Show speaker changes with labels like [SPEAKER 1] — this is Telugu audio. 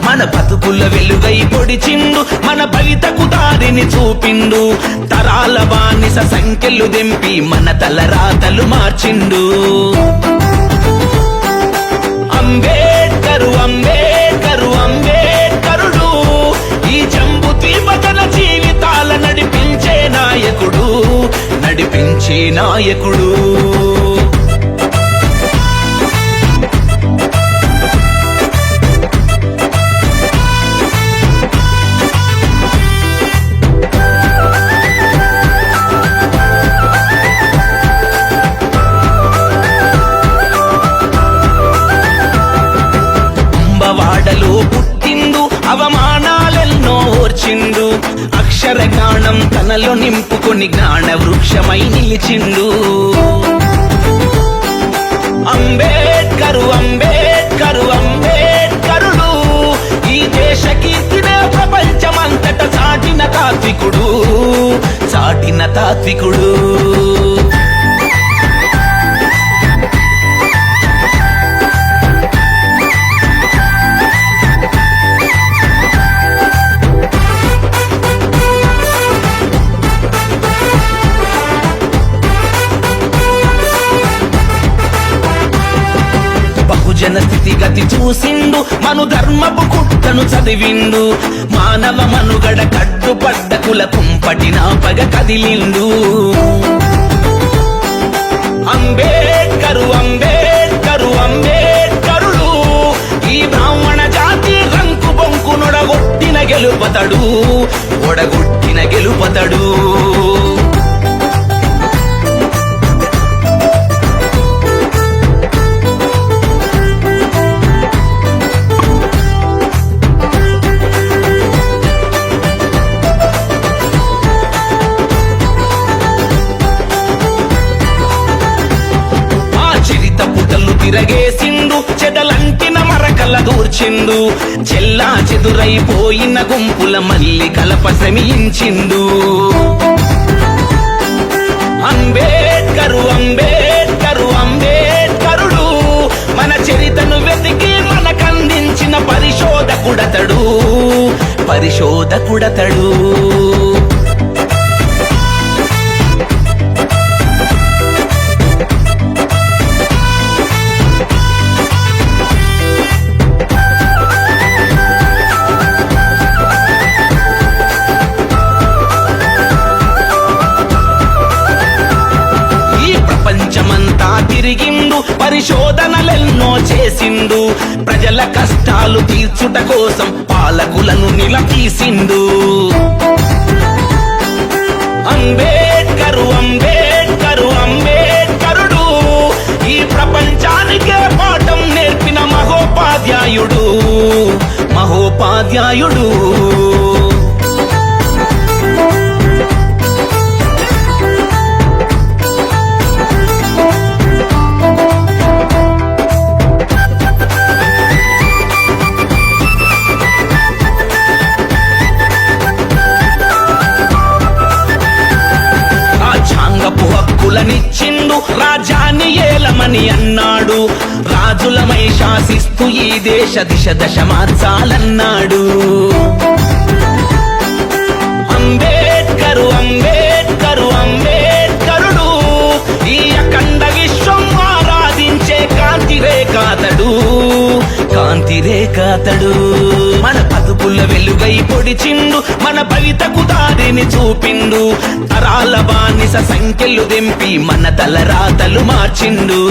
[SPEAKER 1] మన బతుకుల వెలుగై పొడిచిండు, మన భవితకు దారిని చూపిండు. తరాల బానిస సంఖ్యలు దెంపి మన తలరాతలు మార్చిండు. అంబేడ్కరు అంబేడ్కరు అంబేడ్కరుడు, ఈ జంబు ద్వీపజన జీవితాల నడిపించే నాయకుడు, నడిపించే నాయకుడు. వాడలో పుట్టిండు, అవమానాలెన్నో ఓర్చిండు. అక్షర జ్ఞానం తనలో నింపుకొని జ్ఞాన వృక్షమై నిలిచిండు. అంబేడ్కరు అంబేడ్కరు అంబేడ్కరుడు, ఈ దేశ కీర్తినే ప్రపంచమంతట చాటిన తాత్వికుడు, చాటిన తాత్వికుడు. జన స్థితిగతి చూసిండు, మను ధర్మపు కుట్టను చదివిండు. మానవ మనుగడ కట్టుపడ్డ కుల కుంపటిన పగ కదిలిండు. అంబేడ్కరు అంబేడ్కరు అంబేడ్కరుడు, ఈ బ్రాహ్మణ జాతి రంకు బొంకు నొడగొట్టిన గెలుపతడు, ఒడగొట్టిన గెలుపతడు. తిరగేసిండు, చెదలంటిన మరకల దూర్చిండు. చెల్లా చెదురైపోయిన గుంపుల మల్లి కలప శ్రమించిండు. అంబేడ్కరు అంబేడ్కరు అంబేడ్కరుడు, మన చరితను వెతికి మనకందించిన పరిశోధకుడతడు, పరిశోధకుడతడు. ప్రపంచమంతా తిరిగిండు, పరిశోధనలెన్నో చేసిండు. ప్రజల కష్టాలు తీర్చుట కోసం పాలకులను నిలదీసిండు. అంబేడ్కరు అంబేడ్కరు అంబేడ్కరుడు, ఈ ప్రపంచానికే పాఠం నేర్పిన మహోపాధ్యాయుడు, మహోపాధ్యాయుడు. హక్కులనిచ్చిండు, రాజ్యాన్ని ఏలమని అన్నాడు. రాజులమై శాసిస్తూ ఈ దేశ దిశ దశ మార్చాలన్నాడు. అంబేడ్కరు అంబేడ్కరు అంబేడ్కరుడు, ఈ అఖండ విశ్వం ఆరాధించే కాంతి రేఖాతడు, కాంతి రేఖాతడు. మన బతుకుల వెలుగై పొడిచిండు, మన భవితకు దారిని చూపిండు. తరాల బానిస సంఖ్యలు దెంపి మన తలరాతలు మార్చిండు.